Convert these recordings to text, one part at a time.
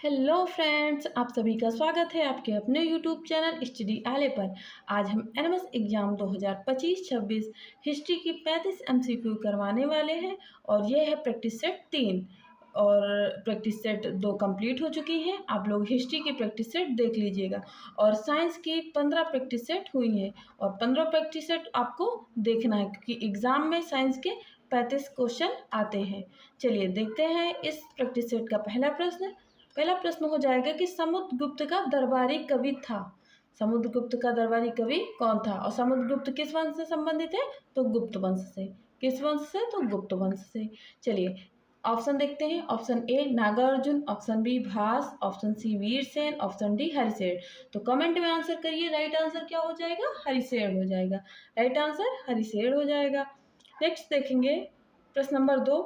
Hello friends, आप सभी का स्वागत है आपके अपने यूट्यूब चैनल स्टडी आले पर। आज हम एनएमएस एग्ज़ाम 2025-26 हिस्ट्री की 35 एमसीक्यू करवाने वाले हैं और ये है प्रैक्टिस सेट 3 और प्रैक्टिस सेट 2 कंप्लीट हो चुकी है। आप लोग हिस्ट्री की प्रैक्टिस सेट देख लीजिएगा और साइंस की 15 प्रैक्टिस सेट हुई हैं और 15 प्रैक्टिस सेट आपको देखना है क्योंकि एग्ज़ाम में साइंस के 35 क्वेश्चन आते हैं। चलिए देखते हैं इस प्रैक्टिस सेट का पहला प्रश्न हो जाएगा कि समुद्रगुप्त का दरबारी कवि था। समुद्रगुप्त का दरबारी कवि कौन था और समुद्रगुप्त किस वंश से संबंधित है? तो गुप्त वंश से। किस वंश से? तो गुप्त वंश से। चलिए ऑप्शन देखते हैं। Option A Nagarjuna, option B Bhasa, option C Virasena, option D Harisena. तो कमेंट में आंसर करिए। राइट आंसर क्या हो जाएगा? हरिसेन हो जाएगा। राइट आंसर हरिसेन हो जाएगा। नेक्स्ट देखेंगे प्रश्न नंबर 2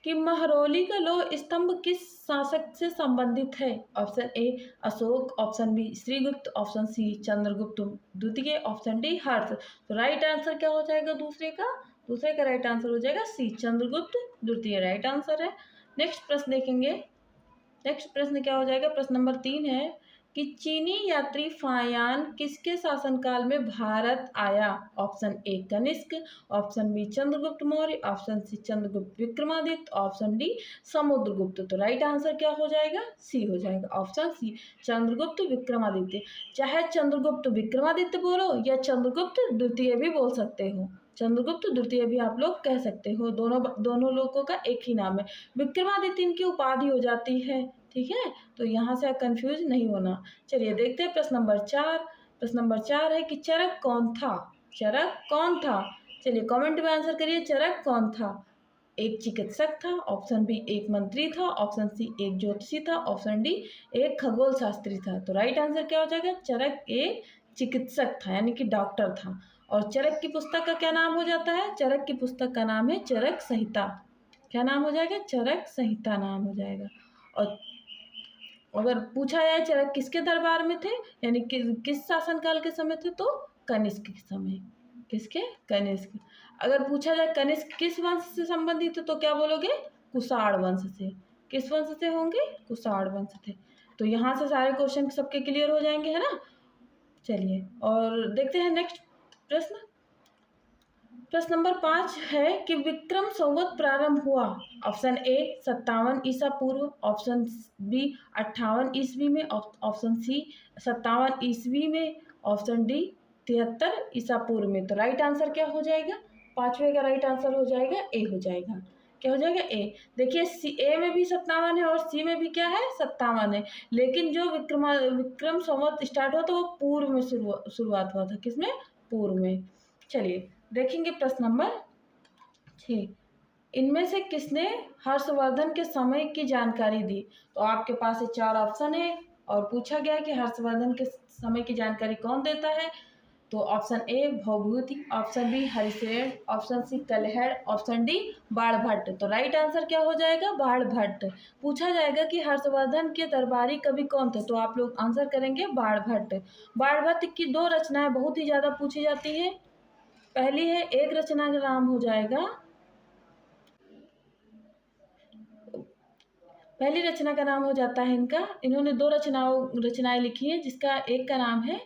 कि महरौली का लौह स्तंभ किस शासक से संबंधित है? Option A Ashoka, option B Srigupta, option C Chandragupta द्वितीय, ऑप्शन डी हर्ष। तो राइट आंसर क्या हो जाएगा दूसरे का राइट आंसर हो जाएगा सी चंद्रगुप्त द्वितीय राइट आंसर है। नेक्स्ट प्रश्न देखेंगे। नेक्स्ट प्रश्न क्या हो जाएगा? प्रश्न नंबर 3 है कि चीनी यात्री फायान किसके शासनकाल में भारत आया? Option A Kanishka, option B Chandragupta Maurya, option C Chandragupta Vikramaditya, option D Samudragupta. तो राइट आंसर क्या हो जाएगा? सी हो जाएगा। Option C Chandragupta Vikramaditya. चाहे चंद्रगुप्त विक्रमादित्य बोलो या चंद्रगुप्त द्वितीय भी बोल सकते हो, चंद्रगुप्त द्वितीय भी आप लोग कह सकते हो। दोनों लोगों का एक ही नाम है। विक्रमादित्य इनकी उपाधि हो जाती है। ठीक है, तो यहाँ से कंफ्यूज नहीं होना। चलिए देखते हैं प्रश्न नंबर 4। प्रश्न नंबर 4 है कि चरक कौन था? चरक कौन था? चलिए कमेंट में आंसर करिए। चरक कौन था? एक चिकित्सक था, ऑप्शन बी एक मंत्री था, ऑप्शन सी एक ज्योतिषी था, ऑप्शन डी एक खगोल शास्त्री था। तो राइट आंसर क्या हो जाएगा? चरक एक चिकित्सक था यानी कि डॉक्टर था। और चरक की पुस्तक का क्या नाम हो जाता है? चरक की पुस्तक का नाम है चरक संहिता। क्या नाम हो जाएगा? चरक संहिता नाम हो जाएगा। और अगर पूछा जाए चरक किसके दरबार में थे यानी कि किस शासनकाल के समय थे, तो कनिष्क के समय। किसके? कनिष्क। अगर पूछा जाए कनिष्क किस वंश से संबंधित है तो क्या बोलोगे? कुषाण वंश से। किस वंश से होंगे? कुषाण वंश थे। तो यहाँ से सारे क्वेश्चन सबके क्लियर हो जाएंगे, है ना। चलिए और देखते हैं नेक्स्ट प्रश्न। प्रश्न नंबर 5 है कि विक्रम संवत प्रारंभ हुआ। ऑप्शन ए 57 ईसा पूर्व, ऑप्शन बी 58 ईस्वी में, ऑप्शन सी 57 ईस्वी में, ऑप्शन डी 73 ईसा पूर्व में। तो राइट आंसर क्या हो जाएगा? पांचवे का राइट आंसर हो जाएगा ए हो जाएगा। क्या हो जाएगा? ए। देखिए सी ए में भी 57 है और सी में भी क्या है? 57 है। लेकिन जो विक्रम संवत स्टार्ट हुआ तो वो पूर्व में शुरुआत हुआ था। किसमें? पूर्व में। चलिए देखेंगे प्रश्न नंबर 6। इनमें से किसने हर्षवर्धन के समय की जानकारी दी? तो आपके पास 4 ऑप्शन है और पूछा गया कि हर्षवर्धन के समय की जानकारी कौन देता है? तो option A Bhavabhuti, option B Harisena, option C Kalhana, option D Banabhatta. तो राइट आंसर क्या हो जाएगा? बाणभट्ट। पूछा जाएगा कि हर्षवर्धन के दरबारी कवि कौन थे तो आप लोग आंसर करेंगे बाणभट्ट। बाणभट्ट की 2 रचनाएं बहुत ही ज़्यादा पूछी जाती है। पहली है एक रचना का नाम हो जाएगा, पहली रचना का नाम हो जाता है इनका, इन्होंने 2 रचनाएं लिखी हैं जिसका एक का नाम है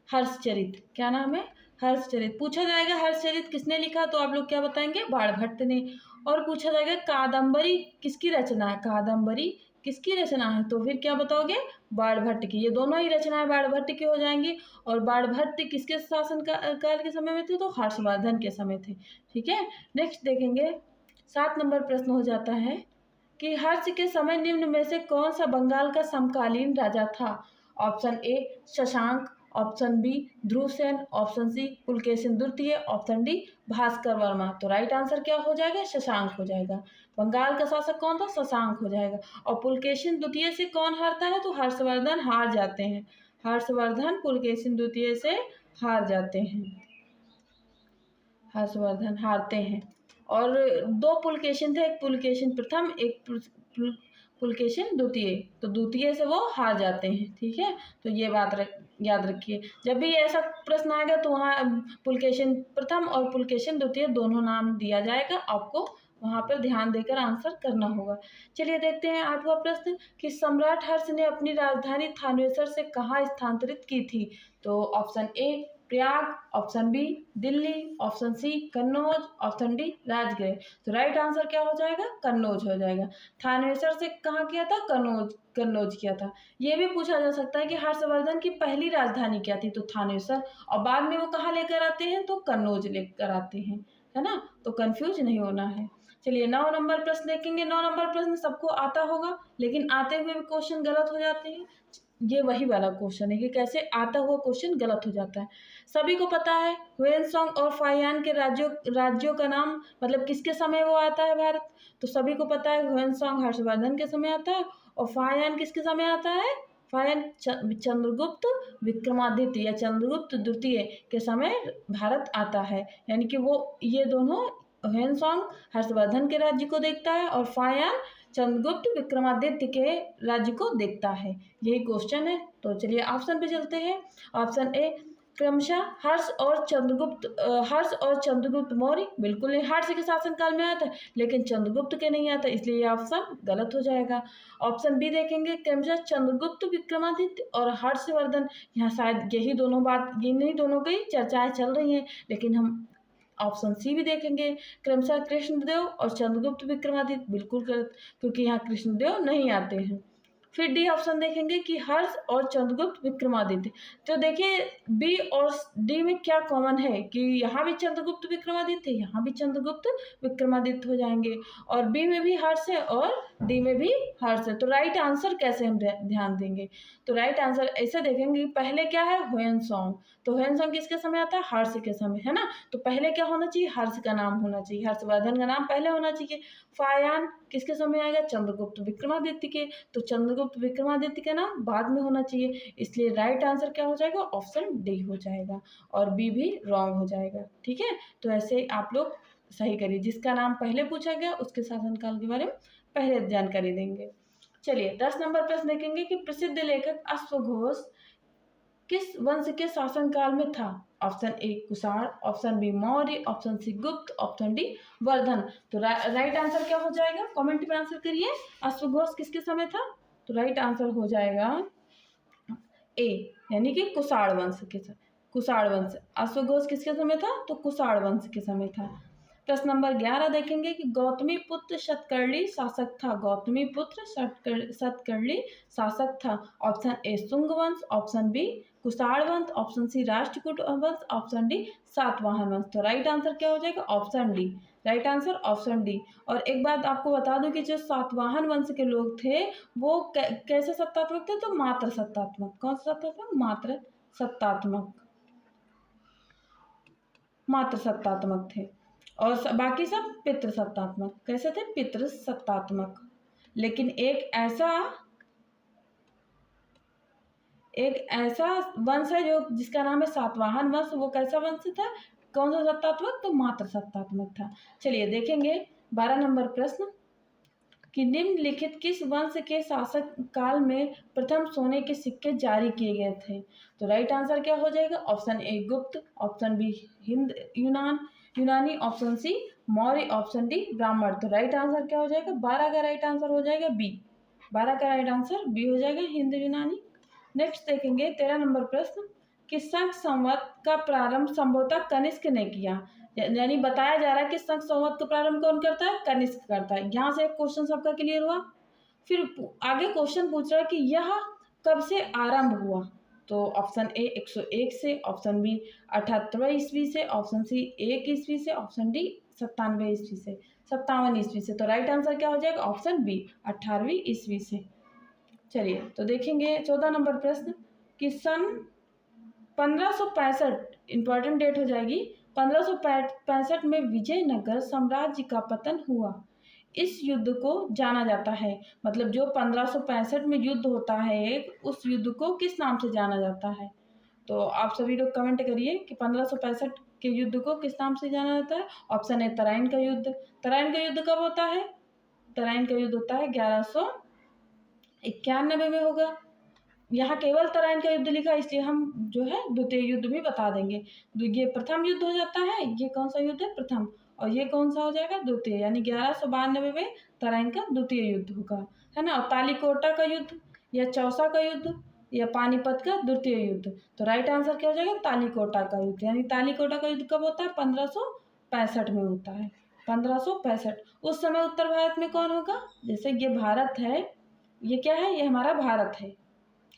हर्षचरित। क्या नाम है? हर्षचरित। पूछा जाएगा हर्षचरित किसने लिखा तो आप लोग क्या बताएंगे? बाणभट्ट ने। और पूछा जाएगा कादम्बरी किसकी रचना है? कादम्बरी किसकी रचना है तो फिर क्या बताओगे? बाणभट्ट की। ये दोनों ही रचनाएं बाणभट्ट की हो जाएंगी। और बाणभट्ट किसके शासन काल के समय में थे? तो हर्षवर्धन के समय थे। ठीक है, नेक्स्ट देखेंगे। 7 नंबर प्रश्न हो जाता है कि हर्ष के समय निम्न में से कौन सा बंगाल का समकालीन राजा था? Option A Shashanka, option B Dhruvasena, option C Pulakeshin द्वितीय, ऑप्शन डी भास्कर वर्मा। तो राइट आंसर क्या हो जाएगा? शशांक हो जाएगा। बंगाल का शासक कौन था? शशांक हो जाएगा। और पुलकेशिन द्वितीय से कौन हारता है? तो हर्षवर्धन हार जाते हैं। हर्षवर्धन पुलकेशिन द्वितीय से हार जाते हैं। हर्षवर्धन हारते हैं। और 2 पुलकेशिन थे, एक पुलकेशिन प्रथम, एक पुलकेशिन द्वितीय। तो द्वितीय से वो हार जाते हैं। ठीक है, तो ये बात याद रखिए। जब भी ऐसा प्रश्न आएगा तो वहाँ पुलकेशिन प्रथम और पुलकेशिन द्वितीय दोनों नाम दिया जाएगा, आपको वहाँ पर ध्यान देकर आंसर करना होगा। चलिए देखते हैं 8वां प्रश्न कि सम्राट हर्ष ने अपनी राजधानी थानेश्वर से कहाँ स्थानांतरित की थी। तो option A Prayag, option B Delhi, option C Kannauj, option D Rajagriha. तो राइट आंसर क्या हो जाएगा, कन्नौज हो जाएगा। थानेश्वर से कहाँ किया था, कन्नौज, कन्नौज किया था। ये भी पूछा जा सकता है कि हर्षवर्धन की पहली राजधानी क्या थी, तो थानेश्वर, और बाद में वो कहाँ लेकर आते हैं, तो कन्नौज लेकर आते हैं, है ना। तो कंफ्यूज नहीं होना है। चलिए 9 नंबर प्रश्न देखेंगे। 9 नंबर प्रश्न सबको आता होगा, लेकिन आते हुए भी क्वेश्चन गलत हो जाते हैं। ये वही वाला क्वेश्चन है कि कैसे आता हुआ क्वेश्चन गलत हो जाता है। सभी को पता है ह्वेनसोंग और फाइयान के राज्यों का नाम, मतलब किसके समय वो आता है भारत। तो सभी को पता है ह्वेनसोंग हर्षवर्धन के समय आता है, और फाइयान किसके समय आता है, फाइयान चंद्रगुप्त विक्रमादित्य या चंद्रगुप्त द्वितीय के समय भारत आता है। यानी कि वो ये दोनों, ह्वेनसोंग हर्षवर्धन के राज्य को देखता है और फाइयान चंद्रगुप्त विक्रमादित्य के राज्य को देखता है। यही क्वेश्चन है। तो चलिए ऑप्शन पे चलते हैं। ऑप्शन ए क्रमशः हर्ष और चंद्रगुप्त मौर्य, बिल्कुल नहीं, हर्ष के शासनकाल में आता है लेकिन चंद्रगुप्त के नहीं आता, इसलिए ये ऑप्शन गलत हो जाएगा। ऑप्शन बी देखेंगे क्रमशः चंद्रगुप्त विक्रमादित्य और हर्षवर्धन, यहाँ शायद यही दोनों बात, इन्हीं दोनों की चर्चाएं चल रही हैं, लेकिन हम ऑप्शन सी भी देखेंगे क्रमशः कृष्णदेव और चंद्रगुप्त विक्रमादित्य, बिल्कुल गलत, क्योंकि यहाँ कृष्णदेव नहीं आते हैं। फिर डी ऑप्शन देखेंगे कि हर्ष और चंद्रगुप्त विक्रमादित्य। तो देखिए बी और डी में क्या कॉमन है कि यहाँ भी चंद्रगुप्त विक्रमादित्य, यहाँ भी चंद्रगुप्त विक्रमादित्य हो जाएंगे, और बी में भी हर्ष है और डी में भी हर्ष है। तो राइट आंसर कैसे हम ध्यान देंगे, तो राइट आंसर ऐसे देखेंगे कि पहले क्या है, ह्वेनसोंग। तो ह्वेनसोंग किसके समय आता है, हर्ष के समय, है ना। तो पहले क्या होना चाहिए, हर्ष का नाम होना चाहिए, हर्षवर्धन का नाम पहले होना चाहिए। फायान किसके समय आएगा, चंद्रगुप्त विक्रमादित्य के, तो चंद्रगुप्त विक्रमादित्य का नाम बाद में होना चाहिए, इसलिए राइट आंसर क्या हो जाएगा, ऑप्शन डी हो जाएगा, और बी भी रॉन्ग हो जाएगा। ठीक है, तो ऐसे आप लोग सही करिए, जिसका नाम पहले पूछा गया उसके शासनकाल के बारे में पहले जानकारी देंगे। चलिए 10 नंबर प्रश्न देखेंगे कि प्रसिद्ध लेखक अश्वघोष किस वंश के शासनकाल में था। Option A Kushan, option B Maurya, option C Gupta, option D Vardhan. तो राइट आंसर क्या हो जाएगा, कमेंट में आंसर करिए, अश्वघोष किसके समय था। तो राइट आंसर हो जाएगा ए, यानी कि कुषाण वंश के, कुषाण वंश। अश्वघोष किसके समय था, तो कुषाण वंश के समय था। प्रश्न नंबर 11 देखेंगे कि गौतमी पुत्र शतकर्णी शासक था। गौतमी पुत्र शतकर्णी शासक था। ऑप्शन ए शुंग वंश, ऑप्शन बी कुषाण वंश, ऑप्शन सी राष्ट्रकूट वंश, ऑप्शन डी सातवाहन वंश। तो राइट आंसर क्या हो जाएगा, option D, right answer option D. और एक बात आपको बता दूं कि जो सातवाहन वंश के लोग थे वो कैसे सत्तात्मक थे, तो मात्र सत्तात्मक। कौन सा सत्तात्मक, मात्र सत्तात्मक, मात्र सत्तात्मक थे, और बाकी सब पितृ सत्तात्मक। कैसे थे, पितृ सत्तात्मक। लेकिन एक ऐसा वंश है जो जिसका नाम है सातवाहन वंश, वो कैसा वंश था, कौन सा सत्तात्मक, तो मात्र सत्तात्मक था। चलिए देखेंगे 12 नंबर प्रश्न कि निम्नलिखित किस वंश के शासक काल में प्रथम सोने के सिक्के जारी किए गए थे। तो राइट आंसर क्या हो जाएगा, ऑप्शन ए गुप्त, ऑप्शन बी हिंद यूनानी, option C Maurya, option D Brahmin. तो राइट आंसर क्या हो जाएगा, 12 का राइट आंसर हो जाएगा बी, 12 का राइट आंसर बी हो जाएगा, हिंद यूनानी। नेक्स्ट देखेंगे 13 नंबर प्रश्न कि शक संवत का प्रारंभ संभवतः कनिष्क ने किया। यानी बताया जा रहा है कि शक संवत का प्रारंभ कौन करता है, कनिष्क करता है। यहाँ से एक क्वेश्चन सबका क्लियर हुआ। फिर आगे क्वेश्चन पूछ रहा है कि यह कब से आरंभ हुआ। तो ऑप्शन ए 101 से, ऑप्शन बी 78 ईस्वी से, ऑप्शन सी 1 ईस्वी से, ऑप्शन डी 97 ईस्वी से, 57 ईस्वी से। तो राइट आंसर क्या हो जाएगा, ऑप्शन बी 18वीं ईस्वी से। चलिए तो देखेंगे 14 नंबर प्रश्न कि सन 1565, इंपॉर्टेंट डेट हो जाएगी, 1565 में विजयनगर साम्राज्य का पतन हुआ। इस युद्ध को जाना जाता है, मतलब जो 1565 में युद्ध होता है एक, उस युद्ध को किस नाम से जाना जाता है। तो आप सभी लोग कमेंट करिए कि 1565 के युद्ध को किस नाम से जाना जाता है। ऑप्शन ए तराइन का युद्ध। तराइन का युद्ध कब होता है, तराइन का युद्ध होता है 1191 में होगा। यहाँ केवल तराइन का युद्ध लिखा, इसलिए हम जो है द्वितीय युद्ध भी बता देंगे। ये प्रथम युद्ध हो जाता है, ये कौन सा युद्ध है, प्रथम। और ये कौन सा हो जाएगा, द्वितीय, यानी 1192 में तराइन का द्वितीय युद्ध होगा, है ना। और तालीकोटा का युद्ध या चौसा का युद्ध या पानीपत का द्वितीय युद्ध, तो राइट आंसर क्या हो जाएगा, तालीकोटा का युद्ध। यानी तालीकोटा का युद्ध कब होता है, 1565 में होता है, 1565। उस समय उत्तर भारत में कौन होगा, जैसे ये भारत है, ये क्या है, ये हमारा भारत है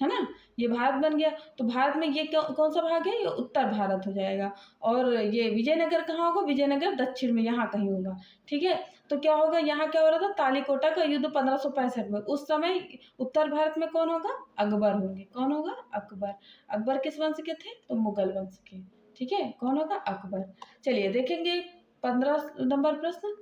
ना, ये भारत बन गया, तो भारत में ये कौन सा भाग है, ये उत्तर भारत हो जाएगा। और ये विजयनगर कहाँ होगा, विजयनगर दक्षिण में यहाँ कहीं होगा, ठीक है। तो क्या होगा, यहाँ क्या हो रहा था, तालीकोटा का युद्ध 1565 में। उस समय उत्तर भारत में कौन होगा, अकबर होंगे। कौन होगा, अकबर। अकबर किस वंश के थे, तो मुगल वंश के, ठीक है। कौन होगा, अकबर। चलिए देखेंगे 15 नंबर प्रश्न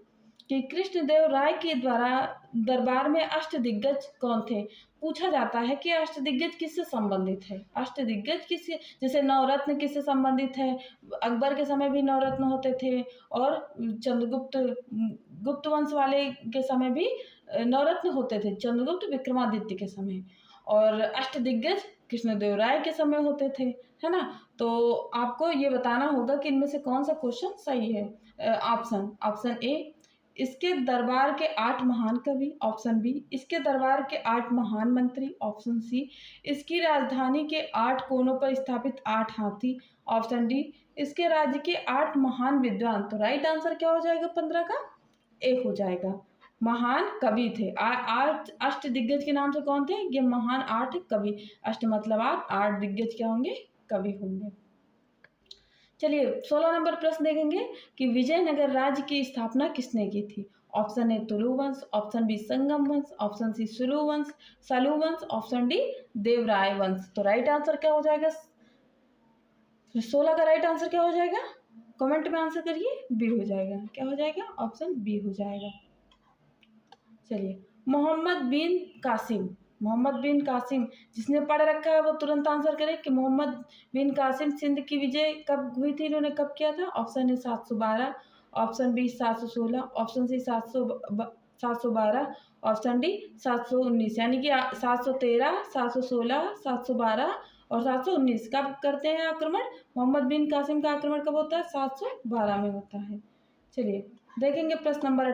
कि कृष्णदेव राय के द्वारा दरबार में अष्टदिग्गज कौन थे। पूछा जाता है कि अष्टदिग्गज किससे संबंधित है, अष्टदिग्गज किससे, जैसे नवरत्न किससे संबंधित है, अकबर के समय भी नवरत्न होते थे, और चंद्रगुप्त गुप्त वंश वाले के समय भी नवरत्न होते थे, चंद्रगुप्त विक्रमादित्य के समय, और अष्टदिग्गज कृष्णदेव राय के समय होते थे, है ना। तो आपको ये बताना होगा कि इनमें से कौन सा क्वेश्चन सही है। ऑप्शन ए, इसके दरबार के 8 महान कवि, ऑप्शन बी, इसके दरबार के 8 महान मंत्री, ऑप्शन सी, इसकी राजधानी के 8 कोनों पर स्थापित 8 हाथी, ऑप्शन डी, इसके राज्य के 8 महान विद्वान। तो राइट आंसर क्या हो जाएगा, 15 का ए हो जाएगा। महान कवि थे, 8 अष्ट दिग्गज के नाम से कौन थे, ये महान 8 कवि, अष्ट मतलब 8 दिग्गज क्या होंगे, कवि होंगे। चलिए 16 नंबर प्रश्न देखेंगे कि विजयनगर राज्य की स्थापना किसने की थी। ऑप्शन ए तुलु वंश, ऑप्शन बी संगम वंश, ऑप्शन सी सलू वंश, ऑप्शन डी देवराय वंश। तो राइट आंसर क्या हो जाएगा, 16 का राइट आंसर क्या हो जाएगा, कमेंट में आंसर करिए, बी हो जाएगा। क्या हो जाएगा, ऑप्शन बी हो जाएगा। चलिए मोहम्मद बिन कासिम, जिसने पढ़ रखा है वो तुरंत आंसर करे कि मोहम्मद बिन कासिम सिंध की विजय कब हुई थी, इन्होंने कब किया था। Option A 712, option B 716, option C 712, option D 719, यानी कि 713, 716, 712 और 719 कब करते हैं आक्रमण, मोहम्मद बिन कासिम का आक्रमण कब होता है, 712 में होता है। चलिए देखेंगे प्रश्न नंबर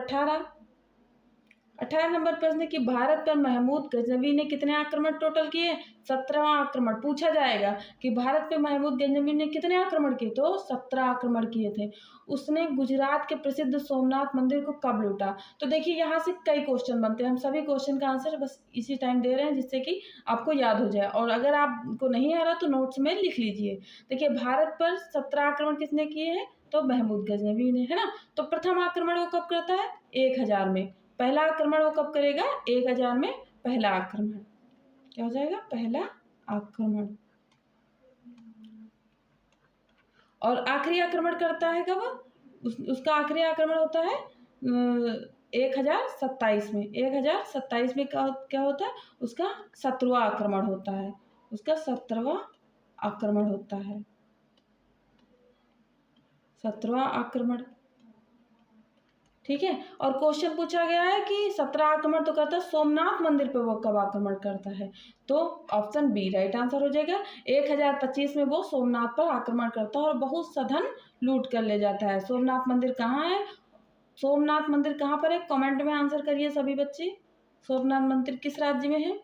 18 नंबर प्रश्न कि भारत पर महमूद गजनवी ने कितने आक्रमण टोटल किए, 17वां आक्रमण। पूछा जाएगा कि भारत पे महमूद गजनवी ने कितने आक्रमण किए, तो 17 आक्रमण किए थे। उसने गुजरात के प्रसिद्ध सोमनाथ मंदिर को कब लूटा। तो देखिए यहाँ से कई क्वेश्चन बनते हैं, हम सभी क्वेश्चन का आंसर बस इसी टाइम दे रहे हैं जिससे कि आपको याद हो जाए, और अगर आपको नहीं आ रहा तो नोट्स में लिख लीजिए। देखिए भारत पर 17 आक्रमण किसने किए हैं, तो महमूद गजनवी ने, है ना। तो प्रथम आक्रमण वो कब करता है, 1000 में। पहला आक्रमण वो कब करेगा, 1000 में पहला आक्रमण। क्या हो जाएगा, पहला आक्रमण। और आखिरी आक्रमण करता है कब, उसका आखिरी आक्रमण होता है 1027 में। 1027 में क्या होता है, उसका 17वां आक्रमण होता है, उसका 17वां आक्रमण होता है, 17वां आक्रमण, ठीक है। और क्वेश्चन पूछा गया है कि 17 आक्रमण तो करता है, सोमनाथ मंदिर पे वो कब आक्रमण करता है, तो ऑप्शन बी राइट आंसर हो जाएगा। 1025 में वो सोमनाथ पर आक्रमण करता है और बहुत सा धन लूट कर ले जाता है। सोमनाथ मंदिर कहाँ है, सोमनाथ मंदिर कहाँ पर है, कमेंट में आंसर करिए सभी बच्चे। सोमनाथ मंदिर किस राज्य में है,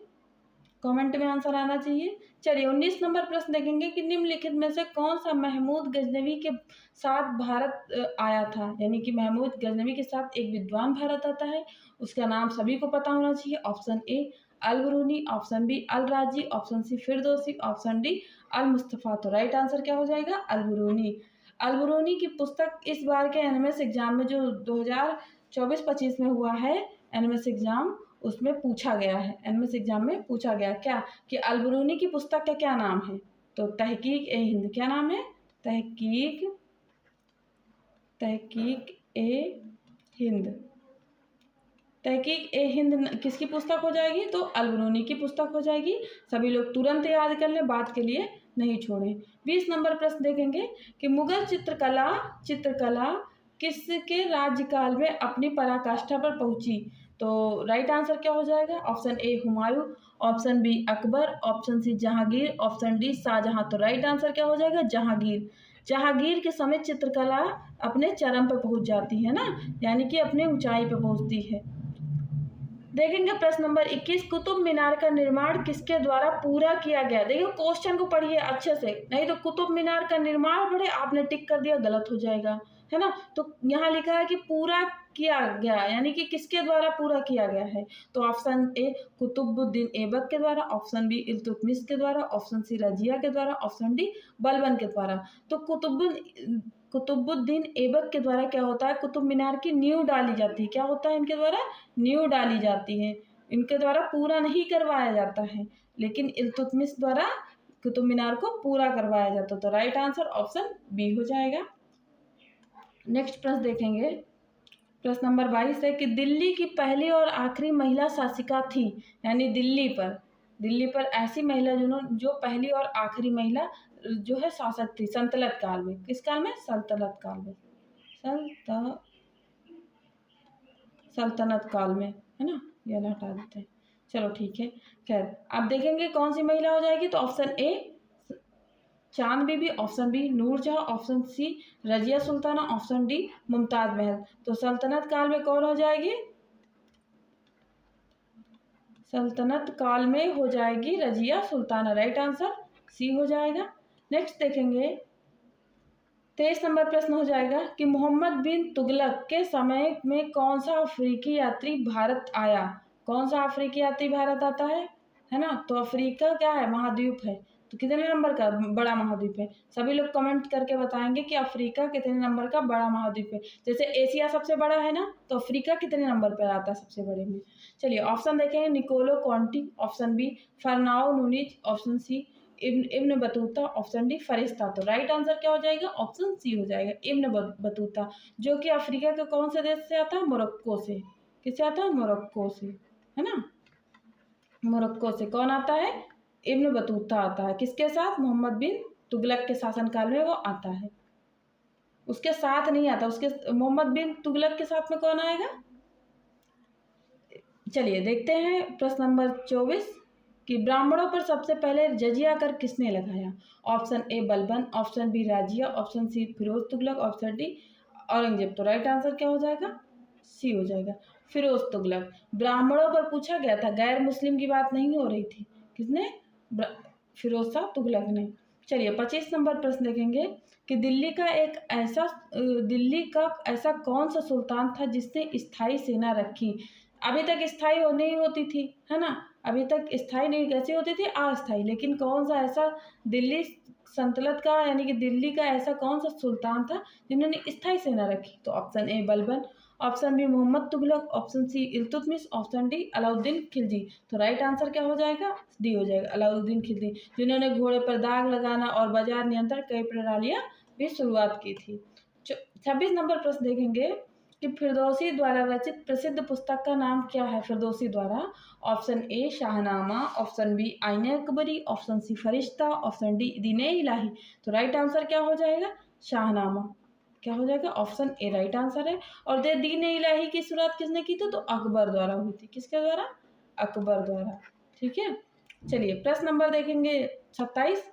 कमेंट में आंसर आना चाहिए। चलिए 19 नंबर प्रश्न देखेंगे कि निम्नलिखित में से कौन सा महमूद गजनवी के साथ भारत आया था, यानी कि महमूद गजनवी के साथ एक विद्वान भारत आता है, उसका नाम सभी को पता होना चाहिए। Option A Al Biruni, option B Al Razi, option C Firdausi, option D Al Mustafa. तो राइट आंसर क्या हो जाएगा, अल बरूनी। अल बरूनी की पुस्तक इस बार के एनएमएस एग्जाम में जो 2024-25 में हुआ है एनएमएस एग्जाम, उसमें पूछा गया है, एनएमएस एग्जाम में पूछा गया क्या कि अल बरूनी की पुस्तक का क्या नाम है, तो तहकीक ए हिंद। क्या नाम है, तहकीक ए हिंद। तहकीक ए हिंद किसकी पुस्तक हो जाएगी, तो अल बरूनी की पुस्तक हो जाएगी। सभी लोग तुरंत याद कर लें, बात के लिए नहीं छोड़ें। 20 नंबर प्रश्न देखेंगे कि मुगल चित्रकला किसके राज्यकाल में अपनी पराकाष्ठा पर पहुंची। तो राइट आंसर क्या हो जाएगा, option A Humayun, option B Akbar, option C Jahangir, option D Shahjahan. तो राइट आंसर क्या हो जाएगा, जहांगीर। जहांगीर के समय चित्रकला अपने चरम पर पहुंच जाती है ना, यानी कि अपने ऊंचाई पर पहुंचती है। देखेंगे प्रश्न नंबर 21, कुतुब मीनार का निर्माण किसके द्वारा पूरा किया गया। देखिए क्वेश्चन को पढ़िए अच्छे से, नहीं तो कुतुब मीनार का निर्माण पढ़े आपने टिक कर दिया, गलत हो जाएगा, है ना। तो यहाँ लिखा है कि पूरा किया गया, यानी कि किसके द्वारा पूरा किया गया है। तो ऑप्शन ए कुतुबुद्दीन ऐबक के द्वारा, ऑप्शन बी इल्तुतमिश के द्वारा, ऑप्शन सी रजिया के द्वारा, ऑप्शन डी बलबन के द्वारा। तो कुतुबुद्दीन ऐबक के द्वारा क्या होता है, कुतुब मीनार की नींव डाली जाती है। क्या होता है इनके द्वारा, नींव डाली जाती है, इनके द्वारा पूरा नहीं करवाया जाता है। लेकिन इल्तुतमिश द्वारा कुतुब मीनार को पूरा करवाया जाता है। तो राइट आंसर ऑप्शन बी हो जाएगा। नेक्स्ट प्रश्न देखेंगे, प्रश्न नंबर 22 है कि दिल्ली की पहली और आखिरी महिला शासिका थी, यानी दिल्ली पर ऐसी महिला जो पहली और आखिरी महिला जो है शासक थी सल्तनत काल में। किस काल में, सल्तनत काल में, सल्तनत काल में, है ना, ये हटा देते हैं, चलो ठीक है। खैर अब देखेंगे कौन सी महिला हो जाएगी। तो option A Chand Bibi, option B Noorjahan, option C Razia Sultana, option D Mumtaz Mahal. तो सल्तनत काल में कौन हो जाएगी, सल्तनत काल में हो जाएगी Razia Sultana, right answer C हो जाएगा। नेक्स्ट देखेंगे 23 नंबर प्रश्न हो जाएगा कि मोहम्मद बिन तुगलक के समय में कौन सा अफ्रीकी यात्री भारत आया। कौन सा अफ्रीकी यात्री भारत आता है ना। तो अफ्रीका क्या है, महाद्वीप है। तो कितने नंबर का बड़ा महाद्वीप है, सभी लोग कमेंट करके बताएंगे कि अफ्रीका कितने नंबर का बड़ा महाद्वीप है। जैसे एशिया सबसे बड़ा है ना, तो अफ्रीका कितने नंबर पर आता है सबसे बड़े में। चलिए ऑप्शन देखेंगे, Niccolo Conti, option B Fernao Nuniz, option C Ibn Battuta, option D Firishta. तो राइट आंसर क्या हो जाएगा, ऑप्शन सी हो जाएगा इब्न बतूता, जो कि अफ्रीका के कौन से देश से आता है, मोरक्को से। किससे आता है, मोरक्को से, है ना। मोरक्को से कौन आता है, इब्न बतूता आता है। किसके साथ, मोहम्मद बिन तुगलक के शासनकाल में वो आता है, उसके साथ नहीं आता, उसके मोहम्मद बिन तुगलक के साथ में कौन आएगा। चलिए देखते हैं प्रश्न नंबर 24 कि ब्राह्मणों पर सबसे पहले जजिया कर किसने लगाया। Option A Balban, option B Razia, option C Firoz Tughlaq, option D Aurangzeb. तो राइट आंसर क्या हो जाएगा, सी हो जाएगा फिरोज तुगलक। ब्राह्मणों पर पूछा गया था, गैर मुस्लिम की बात नहीं हो रही थी। किसने, फिरोज शाह तुगलक ने। चलिए 25 नंबर प्रश्न देखेंगे कि दिल्ली का ऐसा कौन सा सुल्तान था जिसने स्थायी सेना रखी। अभी तक स्थायी नहीं होती थी, है ना, अभी तक स्थायी नहीं, कैसे होती थी, अस्थायी। लेकिन कौन सा ऐसा दिल्ली सल्तनत का, यानी कि दिल्ली का ऐसा कौन सा सुल्तान था जिन्होंने स्थायी सेना रखी। तो option A Balban, option B Mohammad Tughlaq, option C Iltutmish, option D Alauddin Khilji. तो राइट आंसर क्या हो जाएगा, डी हो जाएगा अलाउद्दीन खिलजी, जिन्होंने घोड़े पर दाग लगाना और बाजार नियंत्रण कई प्रणालियां भी शुरुआत की थी। 26 नंबर प्रश्न देखेंगे कि फिरदौसी द्वारा रचित प्रसिद्ध पुस्तक का नाम क्या है। फिरदौसी द्वारा, option A Shahnama, option B Aine Akbari, option C Firishta, option D दीने इलाही। तो राइट आंसर क्या हो जाएगा, शाहनामा। क्या हो जाएगा, ऑप्शन ए राइट आंसर है। और दीने इलाही की शुरुआत किसने की थी, तो अकबर द्वारा हुई थी। किसके द्वारा, अकबर द्वारा, ठीक है। चलिए प्रश्न नंबर देखेंगे 27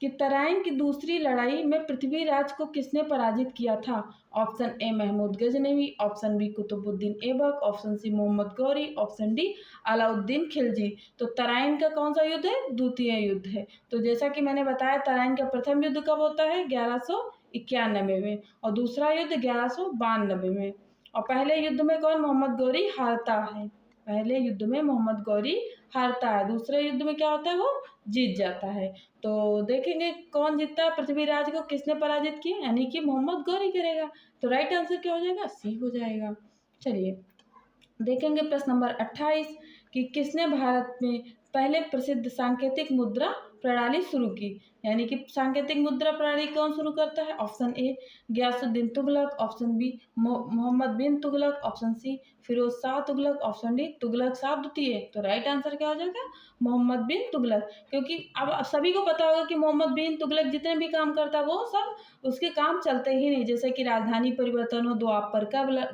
कि तराइन की दूसरी लड़ाई में पृथ्वीराज को किसने पराजित किया था। Option A Mahmud Ghaznavi, option B Qutubuddin Aibak, option C Mohammad Ghori, option D Alauddin Khilji. तो तराइन का कौन सा युद्ध है, द्वितीय युद्ध है। तो जैसा कि मैंने बताया तराइन का प्रथम युद्ध कब होता है, 1191 में, और दूसरा युद्ध 1192 में। और पहले युद्ध में कौन, मोहम्मद गौरी हारता है, पहले युद्ध में मोहम्मद गौरी हारता है, दूसरे युद्ध में क्या होता है, वो जीत जाता है। तो देखेंगे कौन जीतता है, पृथ्वीराज को किसने पराजित किया, यानी कि मोहम्मद गौरी करेगा। तो राइट आंसर क्या हो जाएगा, सी हो जाएगा। चलिए देखेंगे प्रश्न नंबर 28 कि किसने भारत में पहले प्रसिद्ध सांकेतिक मुद्रा प्रणाली शुरू की। यानी कि सांकेतिक मुद्रा प्रणाली कौन शुरू करता है। Option A Ghiyasuddin Tughlaq, option B Mohammad bin Tughlaq, option C Firoz Shah Tughlaq, option D Tughlaq Shah द्वितीय। तो राइट आंसर क्या हो जाएगा, मोहम्मद बिन तुगलक। क्योंकि अब सभी को पता होगा कि मोहम्मद बिन तुगलक जितने भी काम करता है वो सब उसके काम चलते ही नहीं, जैसे कि राजधानी परिवर्तन हो, द्वार पर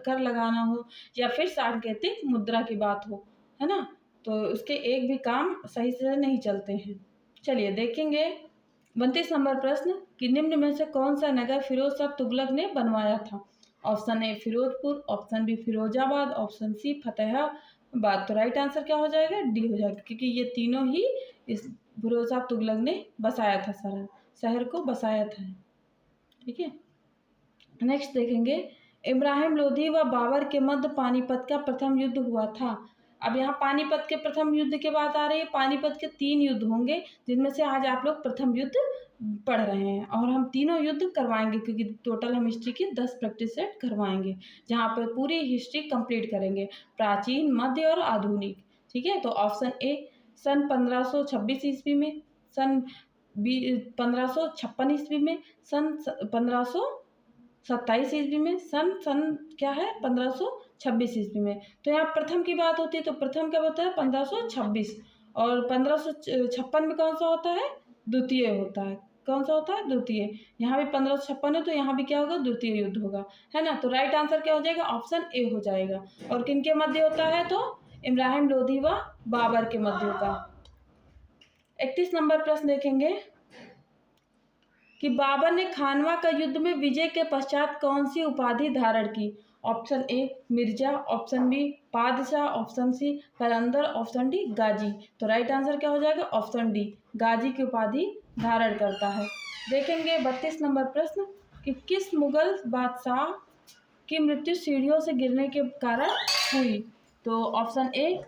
कर लगाना हो, या फिर सांकेतिक मुद्रा की बात हो, है ना, तो उसके एक भी काम सही से नहीं चलते हैं। चलिए देखेंगे 29 नंबर प्रश्न कि निम्न में से कौन सा नगर फिरोज शाह तुगलक ने बनवाया था? Option A Firozpur, option B Firozabad, option C Fatehabad. तो राइट आंसर क्या हो जाएगा? डी हो जाएगा, क्योंकि ये तीनों ही इस फिरोज शाह तुगलक ने बसाया था, शहर को बसाया था। ठीक है, नेक्स्ट देखेंगे, इब्राहिम लोधी व बाबर के मध्य पानीपत का प्रथम युद्ध हुआ था। अब यहाँ पानीपत के प्रथम युद्ध की बात आ रही है। पानीपत के 3 युद्ध होंगे, जिनमें से आज आप लोग प्रथम युद्ध पढ़ रहे हैं, और हम तीनों युद्ध करवाएंगे, क्योंकि टोटल हम हिस्ट्री की 10 प्रैक्टिस सेट करवाएंगे, जहाँ पर पूरी हिस्ट्री कंप्लीट करेंगे, प्राचीन, मध्य और आधुनिक। ठीक है, तो ऑप्शन ए सन 1526 ईस्वी में, सन 1556 ईस्वी में, सन 1527 ईस्वी में, सन सन क्या है 1526 ईस्वी में। तो यहाँ प्रथम की बात होती है, तो प्रथम क्या होता है 1526, और 1556 में कौन सा होता है? द्वितीय होता है। कौन सा होता है? द्वितीय। यहाँ भी 1556 है, तो यहाँ भी क्या होगा? द्वितीय युद्ध होगा, है ना। तो राइट आंसर क्या हो जाएगा? ऑप्शन ए हो जाएगा। और किनके मध्य होता है? तो इब्राहिम लोधी व बाबर के मध्य होता है। 31 नंबर प्रश्न देखेंगे कि बाबर ने खानवा का युद्ध में विजय के पश्चात कौन सी उपाधि धारण की? ऑप्शन ए मिर्जा, ऑप्शन बी बादशाह, ऑप्शन सी कलंदर, ऑप्शन डी गाजी। तो राइट आंसर क्या हो जाएगा? ऑप्शन डी, गाजी की उपाधि धारण करता है। देखेंगे 32 नंबर प्रश्न कि किस मुगल बादशाह की मृत्यु सीढ़ियों से गिरने के कारण हुई? तो option A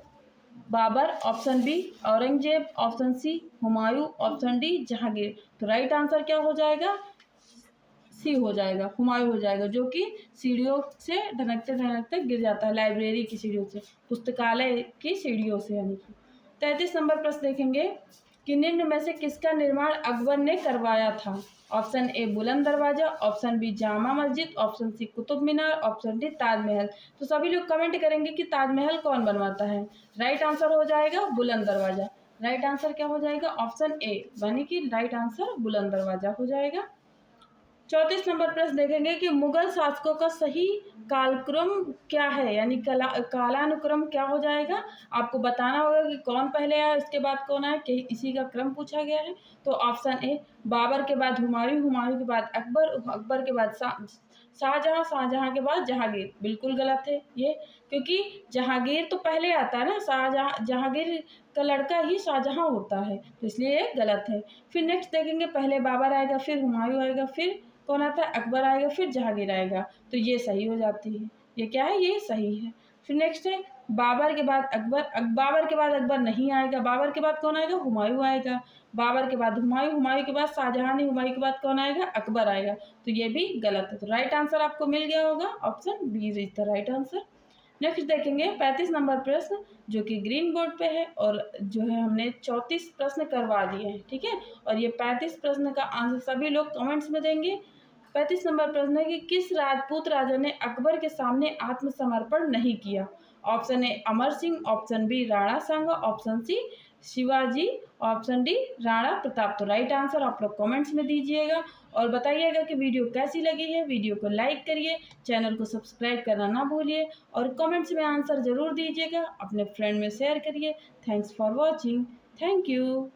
Babur, option B Aurangzeb, option C Humayun, option D Jahangir. तो राइट आंसर क्या हो जाएगा? सी हो जाएगा, हुमायूं हो जाएगा, जो कि सीढ़ियों से ढनकते ढनकते गिर जाता है, लाइब्रेरी की सीढ़ियों से, पुस्तकालय की सीढ़ियों से, यानी कि। 33 नंबर प्रश्न देखेंगे कि निम्न में से किसका निर्माण अकबर ने करवाया था? ऑप्शन ए बुलंद दरवाजा, option B Jama Masjid, option C Qutub Minar, option D Taj Mahal. तो सभी लोग कमेंट करेंगे कि ताजमहल कौन बनवाता है। राइट आंसर हो जाएगा बुलंद दरवाजा। राइट आंसर क्या हो जाएगा? ऑप्शन ए, यानी कि राइट आंसर बुलंद दरवाजा हो जाएगा। 34 नंबर प्रश्न देखेंगे कि मुगल शासकों का सही कालक्रम क्या है, यानी कालानुक्रम क्या हो जाएगा? आपको बताना होगा कि कौन पहले आया, उसके बाद कौन आया, कि इसी का क्रम पूछा गया है। तो ऑप्शन ए बाबर के बाद हुमायूं, हुमायूं के बाद अकबर, अकबर के बाद शाहजहां, शाहजहां के बाद जहांगीर। बिल्कुल गलत है ये, क्योंकि जहांगीर तो पहले आता है ना, जहांगीर का लड़का ही शाहजहां होता है, तो इसलिए ये गलत है। फिर नेक्स्ट देखेंगे, पहले बाबर आएगा, फिर हुमायूं आएगा, फिर कौन आता है? अकबर आएगा, फिर जहांगीर आएगा। तो ये सही हो जाती है, ये क्या है? ये सही है। फिर नेक्स्ट है बाबर के बाद अकबर, बाबर के बाद अकबर नहीं आएगा, बाबर के बाद कौन आएगा? हुमायूं आएगा। बाबर के बाद हुमायूं, हुमायूं के बाद शाहजहां नहीं, हुमायूं के बाद कौन आएगा? अकबर आएगा। तो ये भी गलत है। तो राइट आंसर आपको मिल गया होगा, option B is the right answer. Next देखेंगे 35 नंबर प्रश्न, जो कि ग्रीन बोर्ड पे है, और जो है हमने 34 प्रश्न करवा दिए हैं। ठीक है, और ये 35 प्रश्न का आंसर सभी लोग कमेंट्स में देंगे। 35 नंबर प्रश्न है कि किस राजपूत राजा ने अकबर के सामने आत्मसमर्पण नहीं किया? Option A Amar Singh, option B Rana Sanga, option C Shivaji, option D Rana Pratap. तो राइट आंसर आप लोग कमेंट्स में दीजिएगा, और बताइएगा कि वीडियो कैसी लगी है। वीडियो को लाइक करिए, चैनल को सब्सक्राइब करना ना भूलिए, और कमेंट्स में आंसर ज़रूर दीजिएगा, अपने फ्रेंड में शेयर करिए। Thanks for watching, thank you.